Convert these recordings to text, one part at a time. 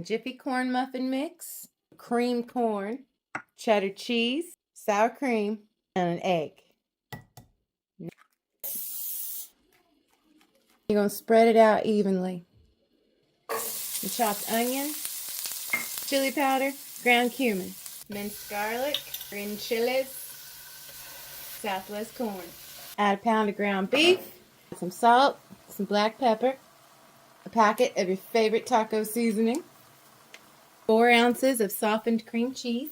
Jiffy corn muffin mix, creamed corn, cheddar cheese, sour cream, and an egg. You're going to spread it out evenly. The chopped onion, chili powder, ground cumin, minced garlic, green chilies, Southwest corn. Add a pound of ground beef, some salt, some black pepper, a packet of your favorite taco seasoning, 4 ounces of softened cream cheese,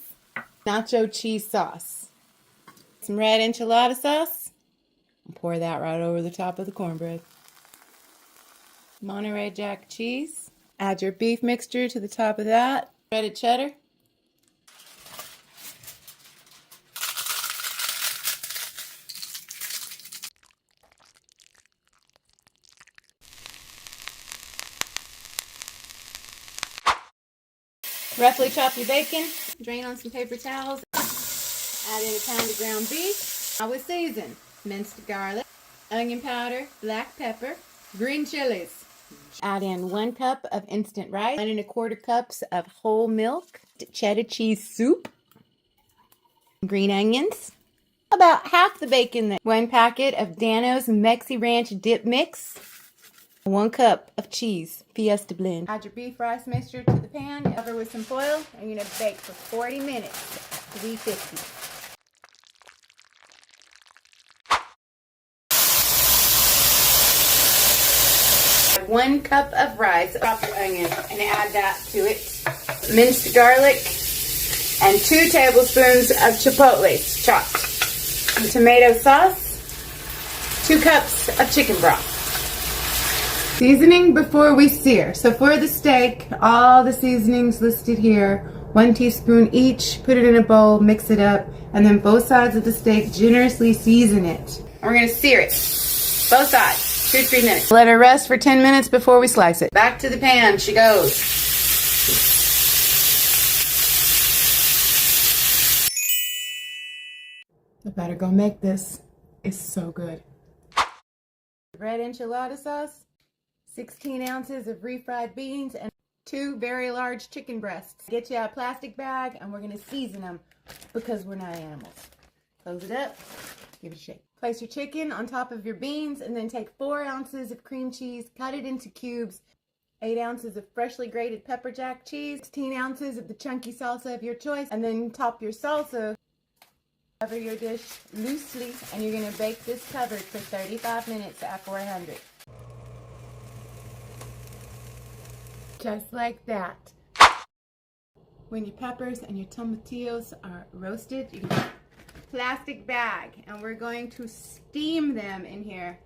nacho cheese sauce, some red enchilada sauce, and pour that right over the top of the cornbread. Monterey Jack cheese. Add your beef mixture to the top of that. Shredded cheddar. Roughly chop your bacon. Drain on some paper towels. Add in a pound of ground beef. I will season minced garlic, onion powder, black pepper, green chilies. Add in 1 cup of instant rice, 1 1/4 cups of whole milk, cheddar cheese soup, green onions, about half the bacon, 1 packet of Dano's Mexi Ranch dip mix, 1 cup of cheese, Fiesta blend. Add your beef rice mixture to the pan, cover with some foil, and you're going to bake for 40 minutes, 350. 1 cup of rice, chop your onion, and add that to it. Minced garlic, and 2 tablespoons of chipotles chopped. Tomato sauce, 2 cups of chicken broth. Seasoning before we sear. So for the steak, all the seasonings listed here, 1 teaspoon each, put it in a bowl, mix it up, and then both sides of the steak, generously season it. And we're going to sear it, both sides. 2 to 3 minutes. Let her rest for 10 minutes before we slice it. Back to the pan she goes. I better go make this. It's so good. Red enchilada sauce, 16 ounces of refried beans, and 2 very large chicken breasts. Get you a plastic bag, and we're going to season them because we're not animals. Close it up. Give it a shake. Place your chicken on top of your beans, and then take 4 ounces of cream cheese, cut it into cubes, 8 ounces of freshly grated pepper jack cheese, 16 ounces of the chunky salsa of your choice, and then top your salsa. Cover your dish loosely, and you're going to bake this covered for 35 minutes at 400. Just like that. When your peppers and your tomatillos are roasted, you can plastic bag, and we're going to steam them in here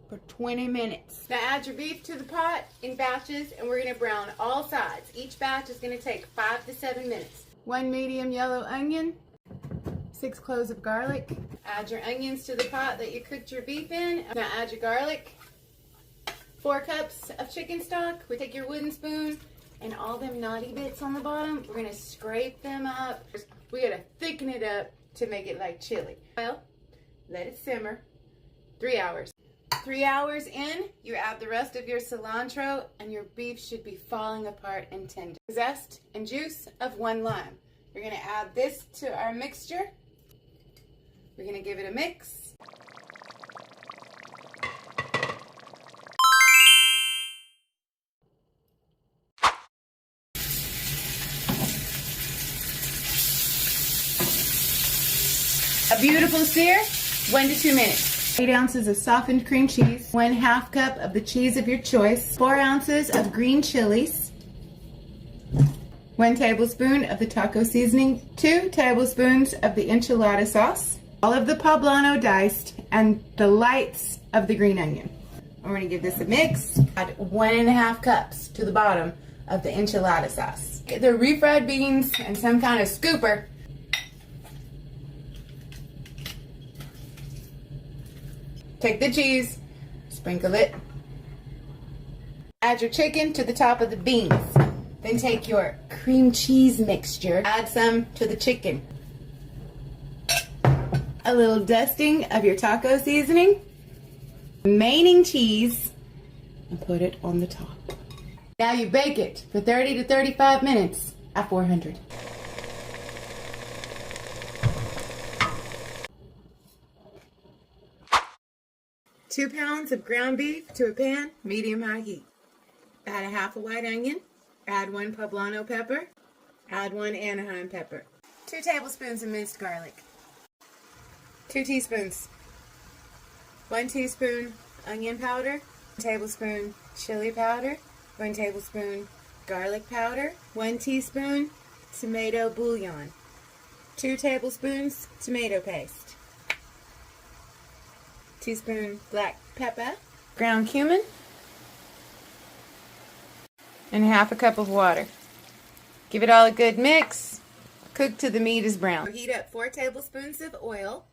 for 20 minutes. Now add your beef to the pot in batches, and we're going to brown all sides. Each batch is going to take 5 to 7 minutes. 1 medium yellow onion, 6 cloves of garlic. Add your onions to the pot that you cooked your beef in. Now add your garlic. 4 cups of chicken stock. We take your wooden spoon, and all them naughty bits on the bottom, we're going to scrape them up. We got to thicken it up to make it like chili. Well, let it simmer 3 hours. 3 hours in, you add the rest of your cilantro, and your beef should be falling apart and tender. Zest and juice of 1 lime. We're going to add this to our mixture. We're going to give it a mix. A beautiful sear, 1 to 2 minutes. 8 ounces of softened cream cheese, 1/2 cup of the cheese of your choice, 4 ounces of green chilies, 1 tablespoon of the taco seasoning, 2 tablespoons of the enchilada sauce, all of the poblano diced, and the lights of the green onion. We're going to give this a mix. Add 1.5 cups to the bottom of the enchilada sauce. Get the refried beans and some kind of scooper. Take the cheese, sprinkle it. Add your chicken to the top of the beans. Then take your cream cheese mixture, add some to the chicken. A little dusting of your taco seasoning, remaining cheese, and put it on the top. Now you bake it for 30 to 35 minutes at 400. Two pounds of ground beef to a pan, medium-high heat. Add a half a white onion. Add 1 poblano pepper. Add 1 Anaheim pepper. 2 tablespoons of minced garlic. 2 teaspoons. 1 teaspoon onion powder. 1 tablespoon chili powder. 1 tablespoon garlic powder. 1 teaspoon tomato bouillon. 2 tablespoons tomato paste. Teaspoon black pepper. Ground cumin. And half a cup of water. Give it all a good mix. Cook till the meat is brown. Heat up 4 tablespoons of oil.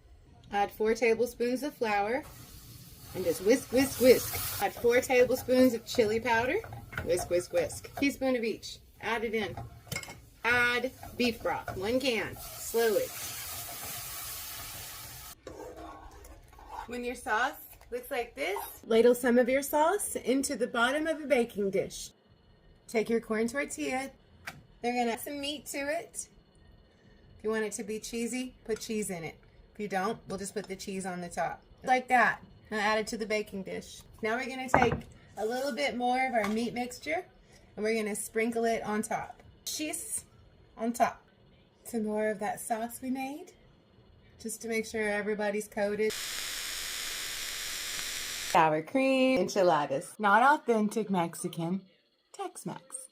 Add 4 tablespoons of flour. And just whisk, whisk, whisk. Add 4 tablespoons of chili powder. Whisk, whisk, whisk. Teaspoon of each. Add it in. Add beef broth. 1 can. Slowly. When your sauce looks like this, ladle some of your sauce into the bottom of a baking dish. Take your corn tortilla. They're going to add some meat to it. If you want it to be cheesy, put cheese in it. If you don't, we'll just put the cheese on the top. Like that. Now add it to the baking dish. Now we're going to take a little bit more of our meat mixture and we're going to sprinkle it on top. Cheese on top. Some more of that sauce we made, just to make sure everybody's coated. Sour cream enchiladas. Not authentic Mexican. Tex-Mex.